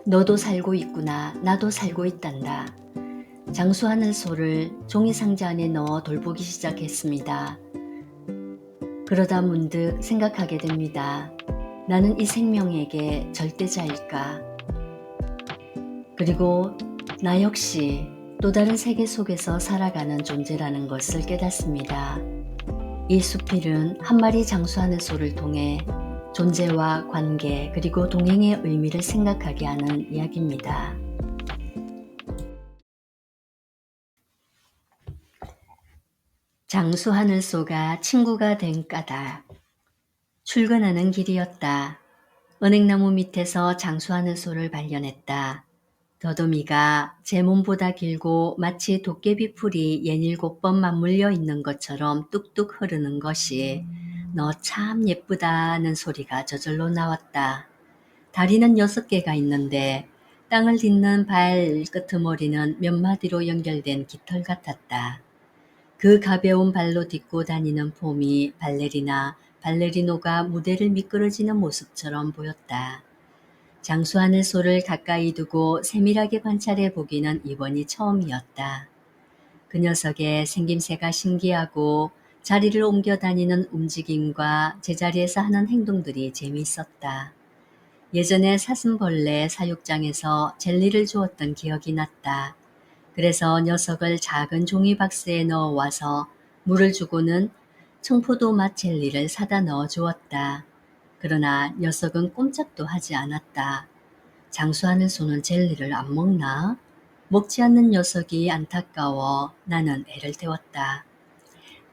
너도 살고 있구나. 나도 살고 있단다. 장수하늘 소를 종이 상자 안에 넣어 돌보기 시작했습니다. 그러다 문득 생각하게 됩니다. 나는 이 생명에게 절대자일까? 그리고 나 역시 또 다른 세계 속에서 살아가는 존재라는 것을 깨닫습니다. 이 수필은 한 마리 장수하는 소를 통해 존재와 관계 그리고 동행의 의미를 생각하게 하는 이야기입니다. 장수하늘소가 친구가 된 까닭. 출근하는 길이었다. 은행나무 밑에서 장수하늘소를 발견했다. 더듬이가 제 몸보다 길고 마치 도깨비 풀이 67번 맞물려 있는 것처럼 뚝뚝 흐르는 것이 너 참 예쁘다는 소리가 저절로 나왔다. 다리는 6개가 있는데 땅을 딛는 발 끄트머리는 몇 마디로 연결된 깃털 같았다. 그 가벼운 발로 딛고 다니는 폼이 발레리노가 무대를 미끄러지는 모습처럼 보였다. 장수하는 소를 가까이 두고 세밀하게 관찰해 보기는 이번이 처음이었다. 그 녀석의 생김새가 신기하고 자리를 옮겨 다니는 움직임과 제자리에서 하는 행동들이 재미있었다. 예전에 사슴벌레 사육장에서 젤리를 주었던 기억이 났다. 그래서 녀석을 작은 종이박스에 넣어 와서 물을 주고는 청포도 맛 젤리를 사다 넣어 주었다. 그러나 녀석은 꼼짝도 하지 않았다. 장수하는 소는 젤리를 안 먹나? 먹지 않는 녀석이 안타까워 나는 애를 태웠다.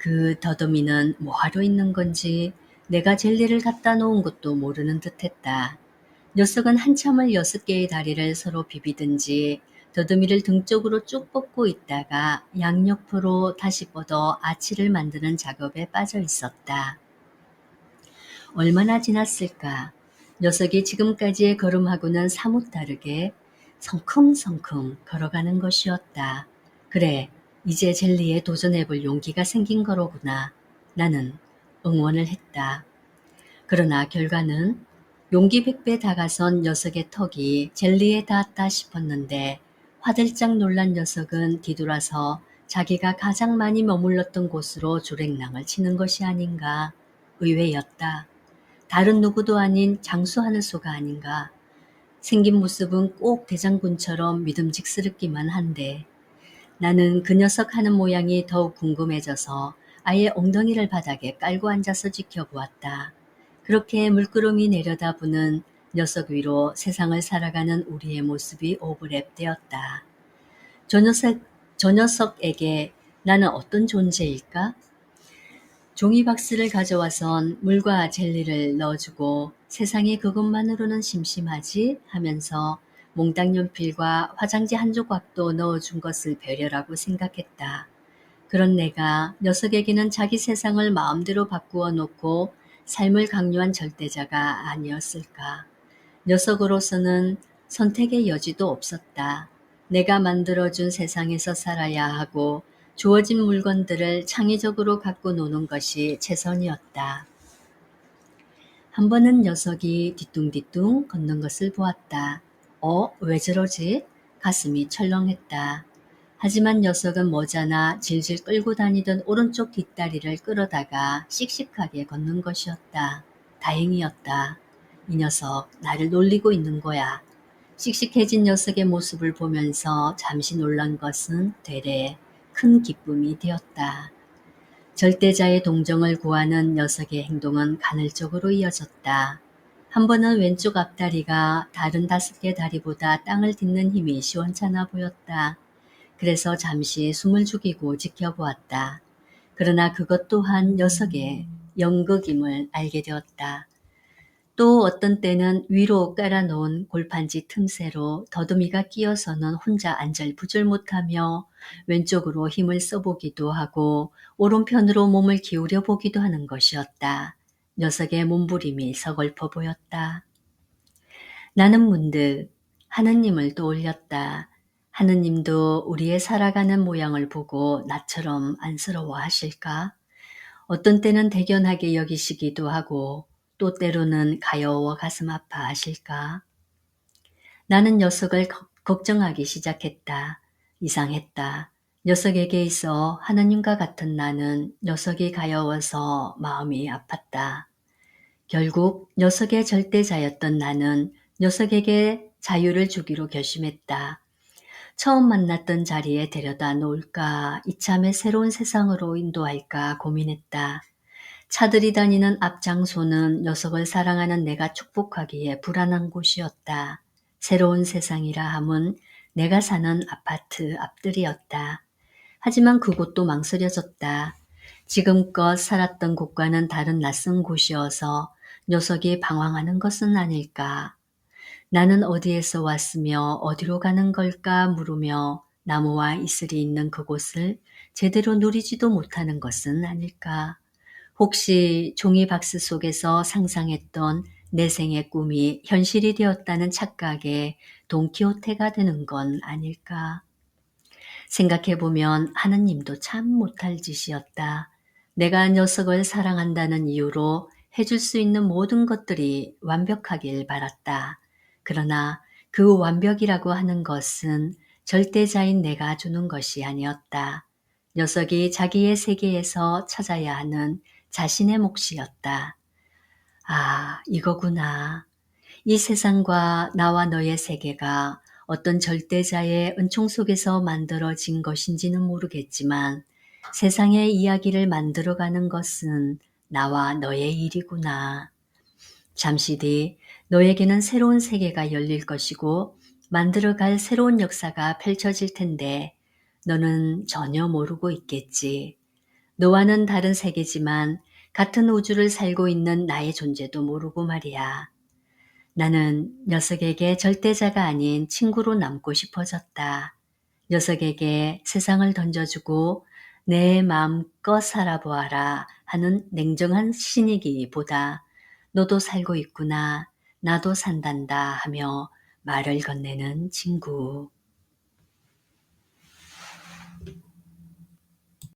그 더듬이는 뭐하러 있는 건지 내가 젤리를 갖다 놓은 것도 모르는 듯했다. 녀석은 한참을 6개의 다리를 서로 비비든지 더듬이를 등 쪽으로 쭉 뻗고 있다가 양옆으로 다시 뻗어 아치를 만드는 작업에 빠져 있었다. 얼마나 지났을까? 녀석이 지금까지의 걸음하고는 사뭇 다르게 성큼성큼 걸어가는 것이었다. 그래, 이제 젤리에 도전해볼 용기가 생긴 거로구나. 나는 응원을 했다. 그러나 결과는 용기 100배 다가선 녀석의 턱이 젤리에 닿았다 싶었는데 화들짝 놀란 녀석은 뒤돌아서 자기가 가장 많이 머물렀던 곳으로 조랭랑을 치는 것이 아닌가. 의외였다. 다른 누구도 아닌 장수하늘소가 아닌가. 생긴 모습은 꼭 대장군처럼 믿음직스럽기만 한데 나는 그 녀석 하는 모양이 더욱 궁금해져서 아예 엉덩이를 바닥에 깔고 앉아서 지켜보았다. 그렇게 물끄러미 내려다보는 녀석 위로 세상을 살아가는 우리의 모습이 오버랩되었다. 저 녀석에게 나는 어떤 존재일까? 종이박스를 가져와선 물과 젤리를 넣어주고 세상에 그것만으로는 심심하지 하면서 몽땅 연필과 화장지 한 조각도 넣어준 것을 배려라고 생각했다. 그런 내가 녀석에게는 자기 세상을 마음대로 바꾸어 놓고 삶을 강요한 절대자가 아니었을까. 녀석으로서는 선택의 여지도 없었다. 내가 만들어준 세상에서 살아야 하고 주어진 물건들을 창의적으로 갖고 노는 것이 최선이었다. 한 번은 녀석이 뒤뚱뒤뚱 걷는 것을 보았다. 왜 저러지? 가슴이 철렁했다. 하지만 녀석은 머지않아 질질 끌고 다니던 오른쪽 뒷다리를 끌어다가 씩씩하게 걷는 것이었다. 다행이었다. 이 녀석 나를 놀리고 있는 거야. 씩씩해진 녀석의 모습을 보면서 잠시 놀란 것은 되레 큰 기쁨이 되었다. 절대자의 동정을 구하는 녀석의 행동은 간헐적으로 이어졌다. 한 번은 왼쪽 앞다리가 다른 5개 다리보다 땅을 딛는 힘이 시원찮아 보였다. 그래서 잠시 숨을 죽이고 지켜보았다. 그러나 그것 또한 녀석의 연극임을 알게 되었다. 또 어떤 때는 위로 깔아놓은 골판지 틈새로 더듬이가 끼어서는 혼자 안절부절 못하며 왼쪽으로 힘을 써보기도 하고 오른편으로 몸을 기울여 보기도 하는 것이었다. 녀석의 몸부림이 서글퍼 보였다. 나는 문득 하느님을 떠올렸다. 하느님도 우리의 살아가는 모양을 보고 나처럼 안쓰러워하실까? 어떤 때는 대견하게 여기시기도 하고 또 때로는 가여워 가슴 아파하실까? 나는 녀석을 걱정하기 시작했다. 이상했다. 녀석에게 있어 하느님과 같은 나는 녀석이 가여워서 마음이 아팠다. 결국 녀석의 절대자였던 나는 녀석에게 자유를 주기로 결심했다. 처음 만났던 자리에 데려다 놓을까, 이참에 새로운 세상으로 인도할까 고민했다. 차들이 다니는 앞장소는 녀석을 사랑하는 내가 축복하기에 불안한 곳이었다. 새로운 세상이라 함은 내가 사는 아파트 앞들이었다. 하지만 그곳도 망설여졌다. 지금껏 살았던 곳과는 다른 낯선 곳이어서 녀석이 방황하는 것은 아닐까. 나는 어디에서 왔으며 어디로 가는 걸까 물으며 나무와 이슬이 있는 그곳을 제대로 누리지도 못하는 것은 아닐까. 혹시 종이박스 속에서 상상했던 내 생의 꿈이 현실이 되었다는 착각에 돈키호테가 되는 건 아닐까. 생각해보면 하느님도 참 못할 짓이었다. 내가 녀석을 사랑한다는 이유로 해줄 수 있는 모든 것들이 완벽하길 바랐다. 그러나 그 완벽이라고 하는 것은 절대자인 내가 주는 것이 아니었다. 녀석이 자기의 세계에서 찾아야 하는 자신의 몫이었다. 아, 이거구나. 이 세상과 나와 너의 세계가 어떤 절대자의 은총 속에서 만들어진 것인지는 모르겠지만 세상의 이야기를 만들어가는 것은 나와 너의 일이구나. 잠시 뒤 너에게는 새로운 세계가 열릴 것이고 만들어갈 새로운 역사가 펼쳐질 텐데 너는 전혀 모르고 있겠지. 너와는 다른 세계지만 같은 우주를 살고 있는 나의 존재도 모르고 말이야. 나는 녀석에게 절대자가 아닌 친구로 남고 싶어졌다. 녀석에게 세상을 던져주고 내 마음껏 살아보아라 하는 냉정한 신이기보다 너도 살고 있구나, 나도 산단다 하며 말을 건네는 친구.